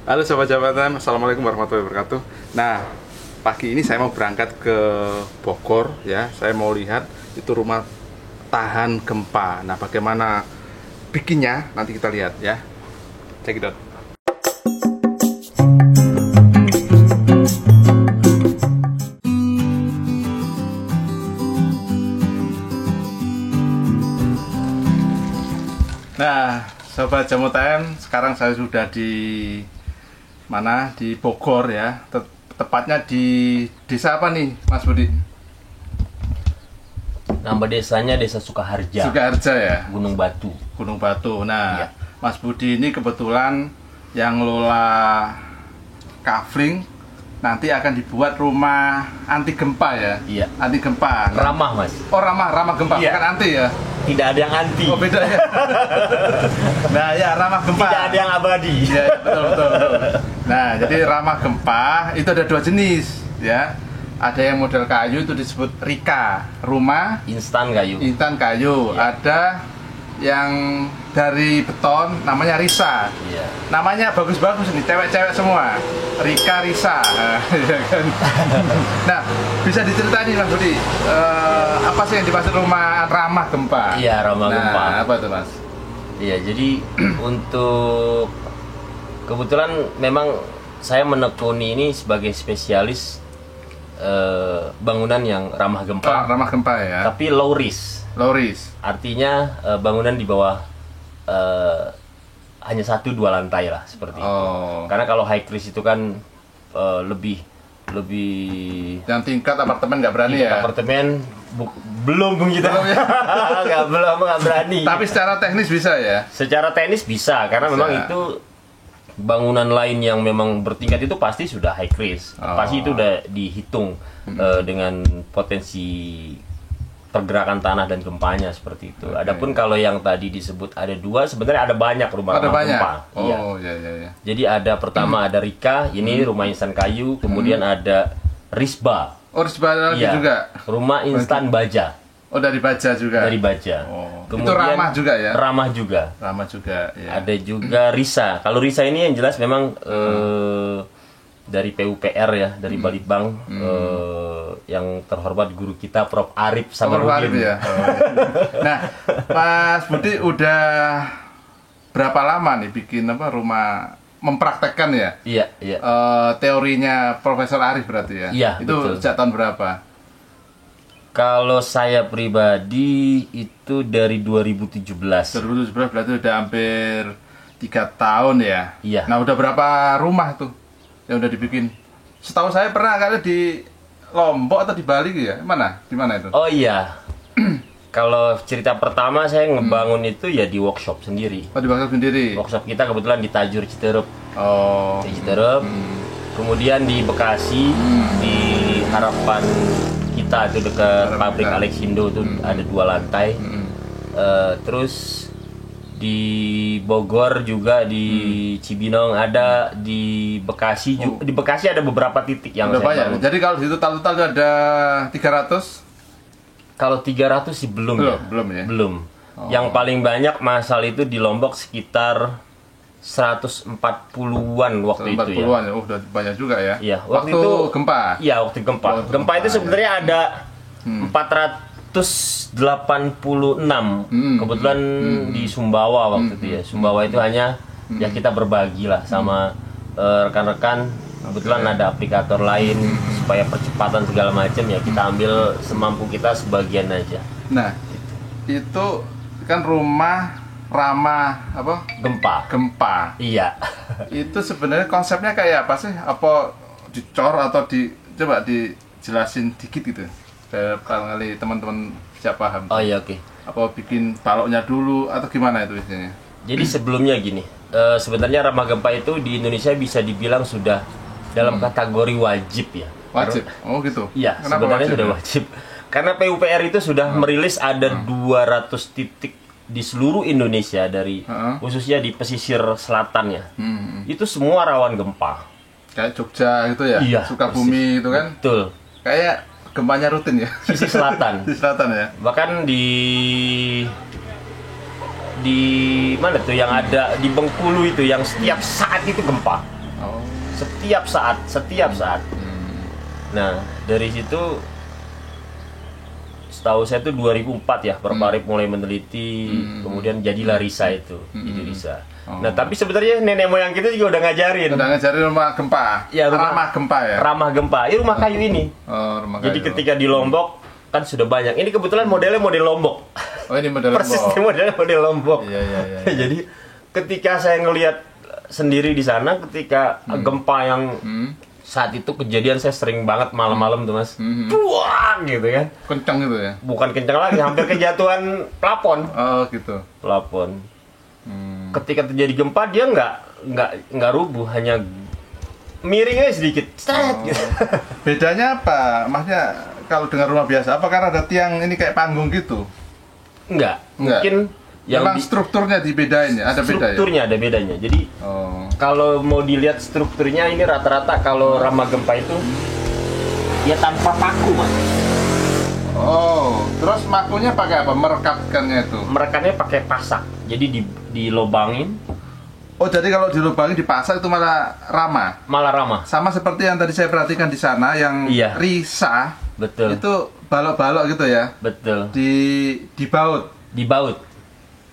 Halo Sobat Jabatan, Assalamualaikum warahmatullahi wabarakatuh. Nah, pagi ini saya mau berangkat ke Bogor ya. Saya mau lihat itu rumah tahan gempa. Nah, bagaimana bikinnya nanti kita lihat ya. Check it out. Nah, Sobat Jamutan, sekarang saya sudah di mana? Di Bogor ya. Tepatnya di desa apa nih, Mas Budi? Nama desanya Desa Sukaharja. Sukaharja ya. Gunung Batu. Gunung Batu. Nah, Iya. Mas Budi ini kebetulan yang ngelola kafling, nanti akan dibuat rumah anti gempa ya. Iya. Anti gempa. Ramah, Mas. Oh, ramah gempa, Iya. bukan anti ya. Tidak ada yang anti. Oh, beda ya. Nah, ya ramah gempa. Tidak ada yang abadi. Iya, betul. Nah, jadi ramah gempa itu ada dua jenis ya. Ada yang model kayu itu disebut Rika, rumah Instan kayu. instan kayu. Iya. Ada yang dari beton namanya Risa. Iya. Namanya bagus-bagus nih, cewek-cewek semua. Rika, Risa. Nah, iya kan? Nah, bisa diceritain Mas Budi, apa sih yang dimaksud rumah ramah gempa? Iya, ramah gempa. Apa tuh Mas? Iya, jadi untuk kebetulan memang saya menekuni ini sebagai spesialis bangunan yang ramah gempa, Ramah gempa ya. tapi low risk. Low risk. Artinya bangunan di bawah hanya 1-2 lantai lah seperti itu. Oh. Karena kalau high risk itu kan lebih Yang tingkat apartemen nggak berani tingkat ya. apartemen belum kita Belum ya? nggak berani. Tapi secara teknis bisa ya. Secara teknis bisa karena Bisa. memang itu bangunan lain yang memang bertingkat itu pasti sudah high risk. Oh. Pasti itu udah dihitung dengan potensi pergerakan tanah dan gempanya seperti itu. Oke. Adapun kalau yang tadi disebut ada 2, sebenarnya ada banyak rumah Ada banyak. gempa. Iya. Oh, ya. Jadi ada pertama ada Rika, ini rumah instan kayu, kemudian ada Risba. Oh, Risba lagi Iya, juga. rumah instan baja Oh, dari baja juga. dari baja. Oh, itu ramah juga ya? Ramah juga. Ramah juga ya. Ada juga Risa. Kalau Risa ini yang jelas memang dari PUPR ya, dari Balitbang, yang terhormat guru kita Prof. Arif Nomor Arif Sabarudin. ya. Oh, iya. Nah, Mas Budi udah berapa lama nih bikin rumah mempraktekkan ya? Iya. Teorinya Profesor Arif berarti ya? Iya, Itu betul. sejak tahun berapa? Kalau saya pribadi itu dari 2017. 2017 berarti udah hampir 3 tahun ya? Iya. Nah, udah berapa rumah tuh yang udah dibikin? Setahu saya pernah kali di Lombok atau di Bali gitu ya? Mana? Di mana itu? Oh iya. Kalau cerita pertama saya ngebangun itu ya di workshop sendiri. Oh, di Bangka sendiri? Workshop kita kebetulan di Tajur Citerup. Oh. Di Citerup. Kemudian di Bekasi, di Harapan Kita itu dekat Harapan pabrik Kita. Alexindo itu ada 2 lantai. Terus di Bogor juga, di Cibinong ada, di Bekasi juga. Di Bekasi ada beberapa titik yang Udah saya banyak. bangun. Jadi kalau di total ada 300? Kalau 300 sih belum ya. Belum ya? Belum. Oh. Yang paling banyak masal itu di Lombok sekitar 140-an waktu itu ya. 40-an ya. Oh, udah banyak juga ya. Iya, waktu waktu itu gempa. Iya, waktu gempa. Waktu Gempa gempa, itu sebenarnya ada 486. Kebetulan di Sumbawa waktu itu ya. Sumbawa itu hanya ya kita berbagi lah sama rekan-rekan. Kebetulan ada aplikator lain supaya percepatan segala macam ya kita ambil semampu kita sebagian aja. Nah, itu kan rumah ramah apa? Gempa. Iya. Itu sebenarnya konsepnya kayak apa sih? Apa dicor atau coba dijelasin dikit gitu. Barangkali teman-teman bisa paham. Oh iya, oke. Apa bikin baloknya dulu atau gimana itu biasanya? Jadi sebelumnya gini, sebenarnya ramah gempa itu di Indonesia bisa dibilang sudah dalam kategori wajib ya. Wajib. Oh gitu. Iya, Kenapa sebenarnya wajib sudah ya? wajib. Karena PUPR itu sudah merilis ada 200 titik di seluruh Indonesia dari khususnya di pesisir selatan ya. Itu semua rawan gempa. Kayak Jogja gitu ya? Iya, Sukabumi itu kan? Betul. Kayak gempanya rutin ya? Sisi selatan. Di selatan ya? Bahkan di mana tuh yang ada di Bengkulu itu yang setiap saat itu gempa. Oh. Setiap saat. Nah, dari situ setahu saya itu 2004 ya, Perparip mulai meneliti, kemudian jadilah RISA itu, ide RISA. Nah, tapi sebenarnya nenek moyang kita juga udah ngajarin. Udah ngajarin rumah gempa. Ya, ramah gempa ya. Ramah gempa. Ini rumah kayu ini. Oh, rumah kayu. Jadi ketika di Lombok kan sudah banyak. Ini kebetulan modelnya model Lombok. Oh, ini model Lombok. Persis modelnya model Lombok. Iya. Jadi ketika saya ngelihat sendiri di sana, ketika gempa yang saat itu kejadian, saya sering banget malam-malam tuh Mas, buang gitu kan. Kencang gitu ya? Bukan kencang lagi, hampir kejatuhan plafon. Oh gitu. Plafon. Ketika terjadi gempa dia nggak rubuh, hanya miringnya sedikit. Gitu. Bedanya apa? Maksudnya kalau dengan rumah biasa, apa karena ada tiang ini kayak panggung gitu? Enggak. Mungkin yang memang strukturnya dibedain ya? Ada strukturnya beda ya? ada bedanya. Jadi kalau mau dilihat strukturnya, ini rata-rata kalau ramah gempa itu ya tanpa paku Mas. Oh, terus makunya pakai apa? Merekatkannya itu? Merekatnya pakai pasak. Jadi dilobangin. Oh, jadi kalau dilubangin dipasak itu malah ramah? Malah ramah. Sama seperti yang tadi saya perhatikan di sana, yang RISA. Betul. Itu balok-balok gitu ya? Betul. Dibaut? Dibaut.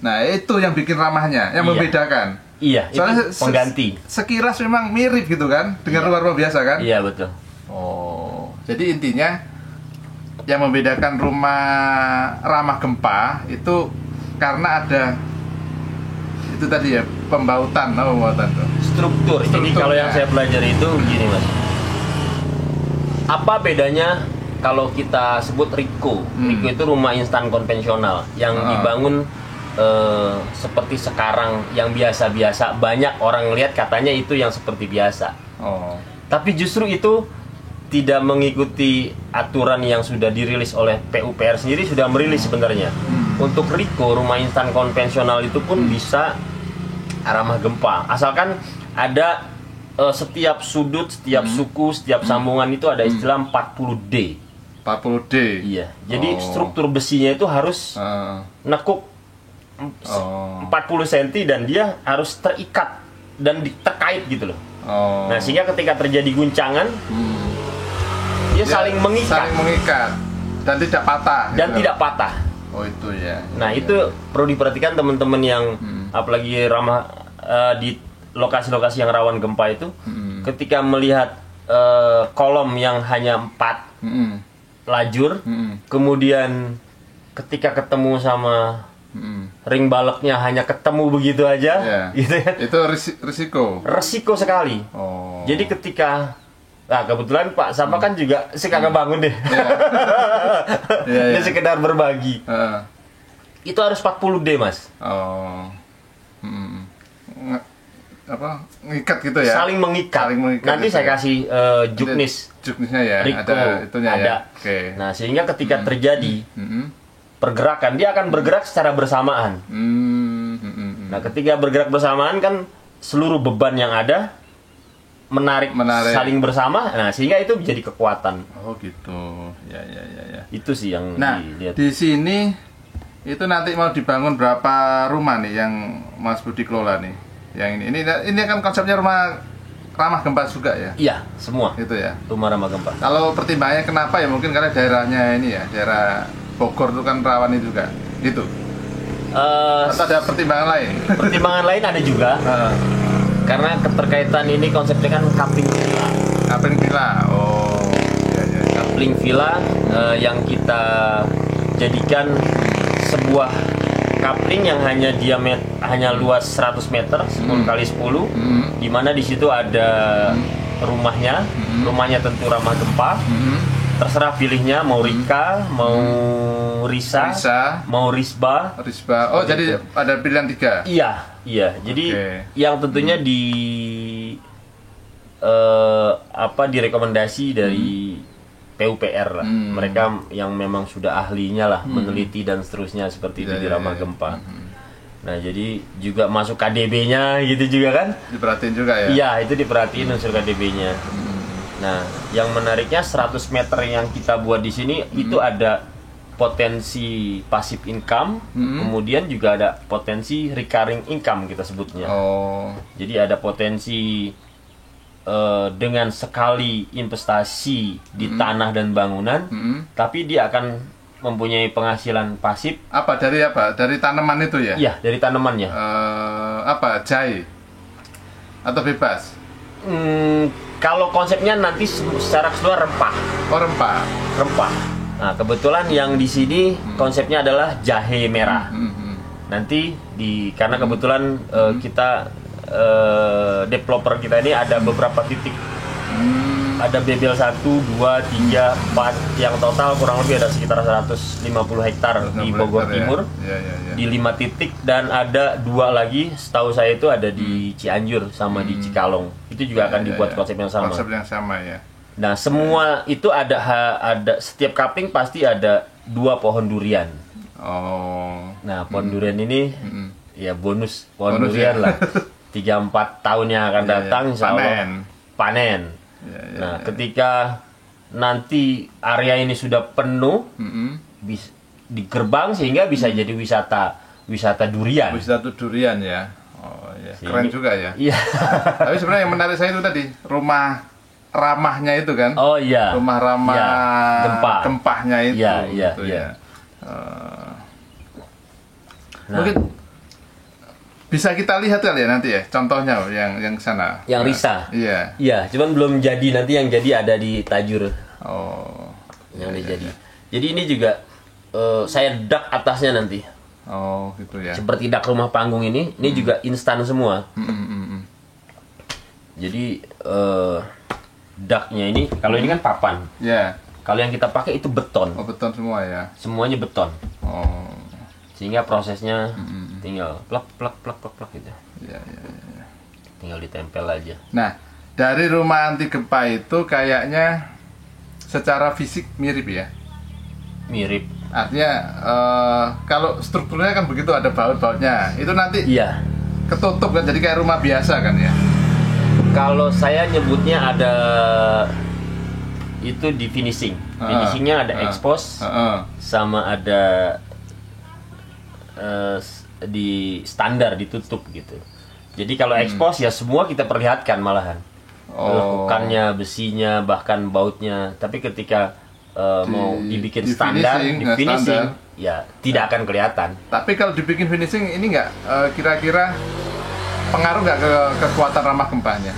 Nah, itu yang bikin ramahnya, yang membedakan. Iya, soalnya itu pengganti. Sekilas memang mirip gitu kan, dengan rumah-rumah biasa kan? Iya, betul. Oh, jadi intinya yang membedakan rumah ramah gempa itu karena ada itu tadi ya, pembautan tuh. Struktur. Jadi kalau yang saya pelajari itu begini Mas. Apa bedanya kalau kita sebut Riko? Riko itu rumah instan konvensional yang dibangun seperti sekarang, yang biasa-biasa. Banyak orang lihat katanya itu yang seperti biasa. Tapi justru itu tidak mengikuti aturan yang sudah dirilis oleh PUPR sendiri, sudah merilis sebenarnya. Untuk Riko, rumah instan konvensional itu pun bisa ramah gempa. Asalkan ada setiap sudut, setiap suku, setiap sambungan itu ada istilah 40D. 40D? Iya. Jadi struktur besinya itu harus nekuk 40 cm dan dia harus terikat dan terkait gitu loh. Nah, sehingga ketika terjadi guncangan, dia saling mengikat dan tidak patah. Dan tidak patah. Oh, itu ya. Nah, itu perlu diperhatikan teman-teman yang apalagi ramah di lokasi-lokasi yang rawan gempa itu, ketika melihat kolom yang hanya 4 lajur, kemudian ketika ketemu sama ring baloknya hanya ketemu begitu aja, gitu kan? Itu resiko sekali. Jadi ketika kebetulan Pak Sama kan juga suka bangun deh. Dia sekedar berbagi. Itu harus 40D Mas. Ngikat gitu ya? Saling mengikat. Nanti gitu saya kasih juknisnya ya, Riko, ada itunya ada. Ya? Nah, sehingga ketika terjadi pergerakan, dia akan bergerak secara bersamaan. Nah, ketika bergerak bersamaan kan seluruh beban yang ada menarik saling bersama, nah sehingga itu menjadi kekuatan. Oh gitu, ya. Itu sih yang dilihat. Di sini itu nanti mau dibangun berapa rumah nih yang Mas Budi kelola nih? Yang ini kan konsepnya rumah ramah gempa juga ya? Iya, semua. Itu ya. Rumah ramah gempa. Kalau pertimbangannya kenapa ya? Mungkin karena daerahnya ini ya, daerah Bogor itu kan rawan itu juga, gitu. Atau ada pertimbangan lain? Pertimbangan lain ada juga. Karena keterkaitan ini konsepnya kan coupling villa. Coupling villa, iya. Coupling villa yang kita jadikan sebuah coupling yang hanya luas 100 meter, 10 kali 10, di mana di situ ada rumahnya tentu ramah gempa. Terserah pilihnya mau Rika, mau Risa, mau Risba. Oh, jadi ada pilihan 3. Iya. Jadi yang tentunya direkomendasi dari PUPR lah. Mereka yang memang sudah ahlinya lah meneliti dan seterusnya seperti itu di ramah gempa. Nah, jadi juga masuk KDB-nya gitu juga kan? Diperhatiin juga ya? Iya, itu diperhatiin unsur KDB-nya. Nah, yang menariknya 100 meter yang kita buat di sini itu ada potensi passive income, kemudian juga ada potensi recurring income kita sebutnya. Jadi ada potensi dengan sekali investasi di tanah dan bangunan, tapi dia akan mempunyai penghasilan pasif. Apa? Dari tanaman itu ya? Iya, dari tanamannya. Apa? Jahe? Atau bebas? Kalau konsepnya nanti secara keseluruhan rempah. Oh, rempah. Rempah. Nah, kebetulan yang di sini konsepnya adalah jahe merah. Nanti karena kebetulan kita developer kita ini ada beberapa titik. Ada Bebel 1, 2, 3, 4 yang total kurang lebih ada sekitar 150 hektar di Bogor Timur. Di 5 titik, dan ada 2 lagi setahu saya itu ada di Cianjur sama di Cikalong. Itu juga akan dibuat konsep yang sama. Konsep yang sama ya. Nah, semua itu ada setiap cupping pasti ada 2 pohon durian. Oh. Nah, pohon durian ini ya bonus pohon Bonus durian ya. lah. 3-4 tahun yang akan datang insya Allah panen. Nah, ketika nanti area ini sudah penuh di gerbang sehingga bisa jadi wisata durian. Wisata durian ya. Oh ya, keren juga ya. Iya. Tapi sebenarnya yang menarik saya itu tadi rumah ramahnya itu kan. Oh iya. Rumah ramah ya, gempahnya itu. Iya, gitu iya. Ya. Nah, mungkin bisa kita lihat kali ya nanti ya, contohnya yang sana. Yang Risa. Iya. Iya, cuman belum jadi. Nanti yang jadi ada di Tajur. Oh. Yang jadi. Jadi ini juga saya dak atasnya nanti. Oh, gitu ya. Seperti dak rumah panggung ini juga instan semua. Jadi daknya ini, kalau ini kan papan. Ya. Kalau yang kita pakai itu beton. Oh, beton semua ya. Semuanya beton. Oh. Sehingga prosesnya tinggal plak gitu. Iya. Tinggal ditempel aja. Nah, dari rumah anti gempa itu kayaknya secara fisik mirip ya. Mirip. Artinya kalau strukturnya kan begitu, ada baut-bautnya. Itu nanti Iya. ketutup kan, jadi kayak rumah biasa kan ya. Kalau saya nyebutnya ada itu di finishing. Finishingnya ada expose sama ada di standar ditutup gitu. Jadi kalau expose ya semua kita perlihatkan malahan. Lekukannya, besinya, bahkan bautnya. Tapi ketika mau dibikin di standar, finishing, di finishing, standar. ya tidak akan kelihatan. Tapi kalau dibikin finishing ini nggak kira-kira pengaruh nggak ke kekuatan ramah gempanya?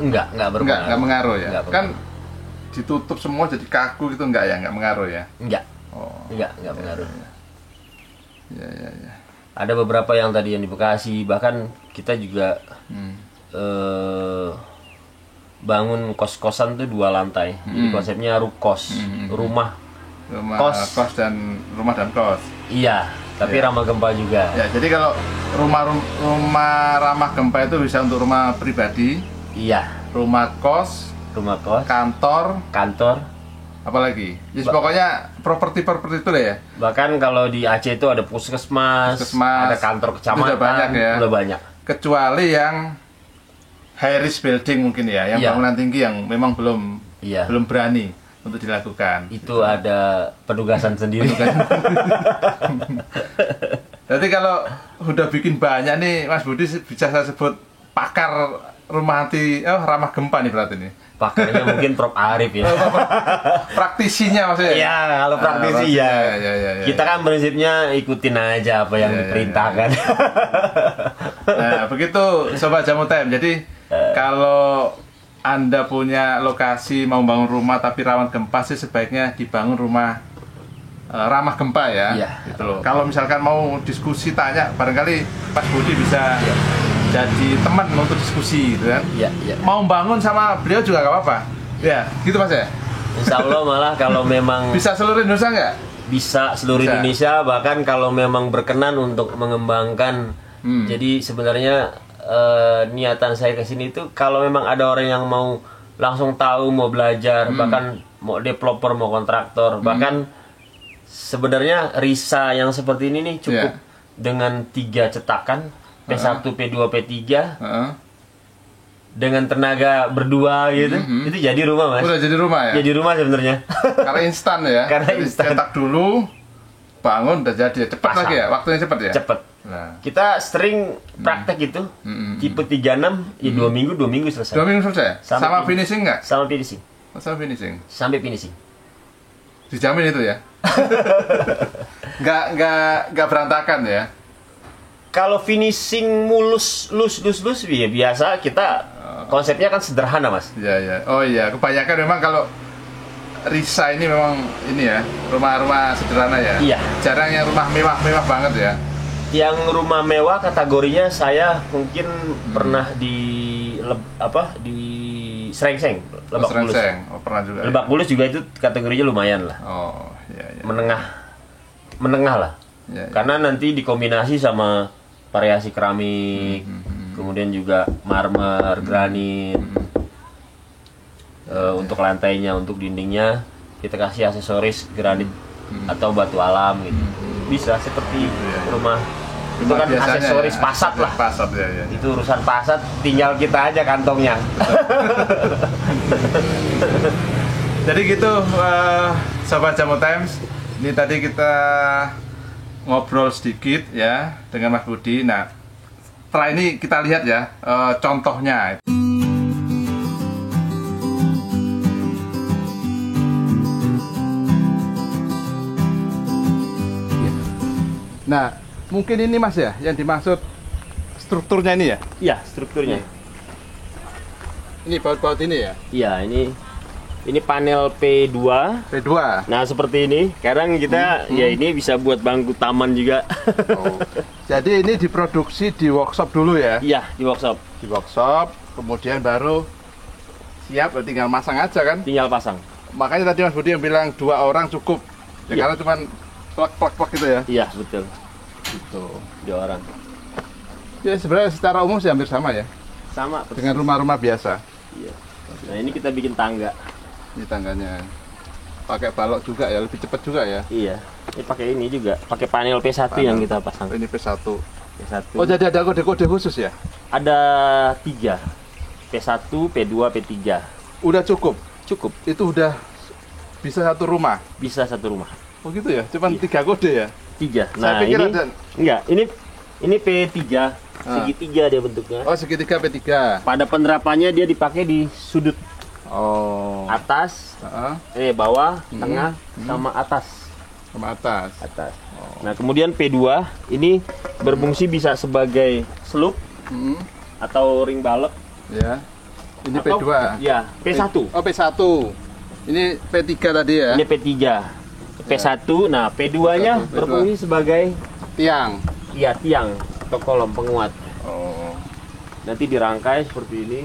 Enggak berpengaruh. Nggak mengaruh ya. Nggak Kan ditutup semua jadi kaku gitu, nggak mengaruh ya? Enggak. Oh. Enggak pengaruh. Ya. Ada beberapa yang tadi yang di Bekasi, bahkan kita juga bangun kos-kosan tuh 2 lantai. Jadi konsepnya rukos, rumah kos dan kos. Iya, tapi ramah gempa juga. Ya, jadi kalau rumah ramah gempa itu bisa untuk rumah pribadi, Iya, rumah kos, kantor, apalagi. Jadi pokoknya properti itu lah ya. Bahkan kalau di Aceh itu ada puskesmas, ada kantor kecamatan, udah banyak ya. Udah banyak. Kecuali yang high risk building mungkin ya, yang bangunan tinggi yang memang belum berani untuk dilakukan. Itu ada penugasan sendiri. Jadi kalau udah bikin banyak nih, Mas Budi bisa saya sebut pakar rumah ramah gempa nih berarti nih. Pakarnya mungkin Prof Arif ya. Praktisinya maksudnya. Iya, kalau praktisi ya. Kita kan prinsipnya ikutin aja apa yang diperintahkan. Nah, begitu Sobat Jamu Time. Jadi kalau Anda punya lokasi mau bangun rumah tapi rawan gempa sih sebaiknya dibangun rumah ramah gempa ya. Gitu loh. Kalau misalkan mau diskusi tanya, barangkali Mas Budi bisa jadi teman untuk diskusi gitu kan. Iya. Mau bangun sama beliau juga nggak apa-apa. Ya, gitu Mas ya. Insya Allah malah kalau memang bisa seluruh Indonesia nggak? Bisa seluruh Indonesia, bahkan kalau memang berkenan untuk mengembangkan. Jadi sebenarnya niatan saya ke sini itu kalau memang ada orang yang mau langsung tahu, mau belajar, bahkan mau developer, mau kontraktor, bahkan sebenarnya Risa yang seperti ini nih cukup dengan 3 cetakan. P1, P2, P3 dengan tenaga berdua gitu, itu jadi rumah Mas. Udah jadi rumah ya? Jadi rumah sebenarnya. Karena instan ya? Karena instan. Cetak dulu, bangun, udah jadi. Cepet lagi ya? Waktunya cepet ya? Cepet. Nah. Kita sering praktek itu tipe 36 ya 2 minggu selesai. 2 minggu selesai. Sama finishing nggak? Sama finishing. Sama finishing. Sampai finishing. Dijamin itu ya. nggak berantakan ya. Kalau finishing mulus ya biasa kita konsepnya kan sederhana, Mas. Iya. Oh iya, kebanyakan memang kalau Risa ini memang ini ya, rumah-rumah sederhana ya. Iya. Jarang yang rumah mewah banget ya. Yang rumah mewah kategorinya saya mungkin pernah di Serengseng, Lebak Bulus. Oh, pernah juga. Lebak Bulus juga itu kategorinya lumayan lah. Oh, iya. Menengah lah. Iya. Karena nanti dikombinasi sama variasi keramik, kemudian juga marmer, granit. Untuk lantainya, untuk dindingnya kita kasih aksesoris granit atau batu alam gitu. Bisa seperti rumah itu kan aksesoris ya, pasat lah. Pasat ya. Itu urusan pasat, tinggal kita aja kantongnya. Jadi gitu, sahabat Jamu Times. Ini tadi kita ngobrol sedikit ya dengan Mas Budi. Nah, setelah ini kita lihat ya contohnya. Nah, mungkin ini Mas ya, yang dimaksud strukturnya ini ya? Iya, strukturnya. Ini baut-baut ini ya? Iya, ini panel P2. P2. Nah, seperti ini. Sekarang kita ya ini bisa buat bangku taman juga. Oh. Jadi ini diproduksi di workshop dulu ya? Iya, di workshop. Di workshop, kemudian baru siap, tinggal masang aja kan? Tinggal pasang. Makanya tadi Mas Budi yang bilang 2 orang cukup. Ya, Iya. karena cuma plak gitu ya? Iya, betul. Gitu. 2 orang. Ya sebenarnya secara umum sih hampir sama ya? Sama persis. Dengan rumah-rumah biasa. Iya. Nah, ini kita bikin tangga. Ini tangganya. Pakai balok juga ya, lebih cepat juga ya? Iya. Ini pakai ini juga, pakai panel P1 yang kita pasang. Ini P1. P1. Oh, jadi ada kode-kode khusus ya? Ada 3. P1, P2, P3. Udah cukup? Cukup. Itu udah bisa satu rumah? Bisa satu rumah. Oh gitu ya? Cuman 3 kode ya? 3. Saya Nah, pikir ini ada... enggak, ini P3, segitiga dia bentuknya. Oh, segitiga P3. Pada penerapannya dia dipakai di sudut Oh. atas, Heeh. bawah, tengah, sama atas. Sama atas. Atas. Nah, kemudian P2 ini berfungsi bisa sebagai slup atau ring balok. Ya. Ini atau, P2. Ya, P1. Oh, P1. Ini P3 tadi ya? Ini P3. P1. Nah, P2-nya P2. berfungsi sebagai Tiang. ya tiang atau kolom penguat. Oh. Nanti dirangkai seperti ini.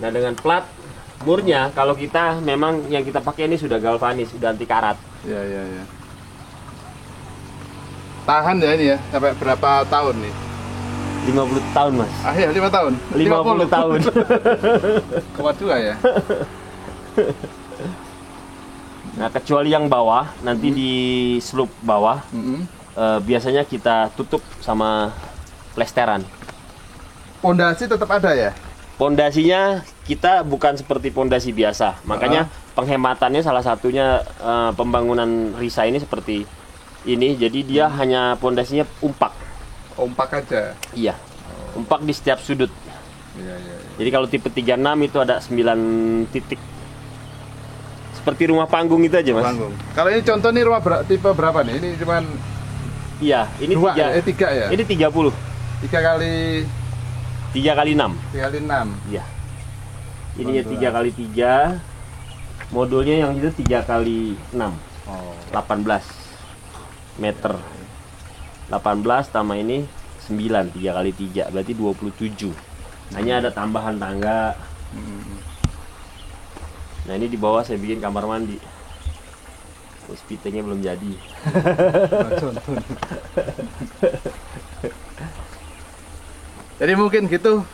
Nah, dengan plat murnya kalau kita memang yang kita pakai ini sudah galvanis, sudah anti karat. Ya. Tahan ya ini ya, sampai berapa tahun nih? 50 tahun, Mas. Ah ya, 5 tahun? 50 tahun. Kuat juga ya? Nah, kecuali yang bawah, nanti di slope bawah, biasanya kita tutup sama plesteran. Pondasi tetap ada ya? Pondasinya kita bukan seperti pondasi biasa, makanya penghematannya salah satunya pembangunan Risa ini seperti ini. Jadi dia hanya pondasinya umpak. Umpak aja? Iya, umpak di setiap sudut. Iya. Jadi kalau tipe 36 itu ada 9 titik. Seperti rumah panggung itu aja, Mas. Panggung. Kalau ini contoh nih rumah tipe berapa nih? Ini cuman Iya, ini 3 ya? Ini 30. 3 kali 3 kali 6. 3 kali 6. Iya. Ininya 3 kali 3. Modulnya yang itu 3 kali 6. Oh. 18 meter. 18 tambah ini 9, 3 kali 3 berarti 27. Hanya ada tambahan tangga. Nah, ini di bawah saya bikin kamar mandi. Terus pitenya belum jadi. Jadi mungkin gitu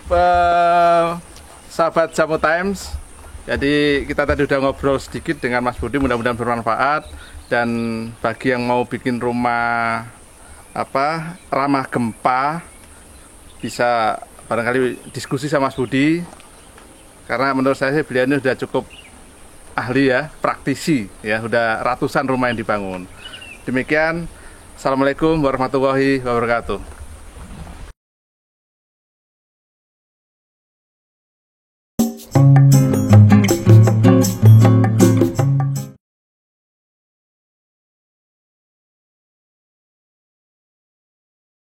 sahabat Jamu Times. Jadi kita tadi udah ngobrol sedikit dengan Mas Budi, mudah-mudahan bermanfaat. Dan bagi yang mau bikin rumah ramah gempa, bisa barangkali diskusi sama Mas Budi, karena menurut saya beliau ini sudah cukup ahli ya, praktisi ya, sudah ratusan rumah yang dibangun. Demikian Assalamualaikum warahmatullahi wabarakatuh.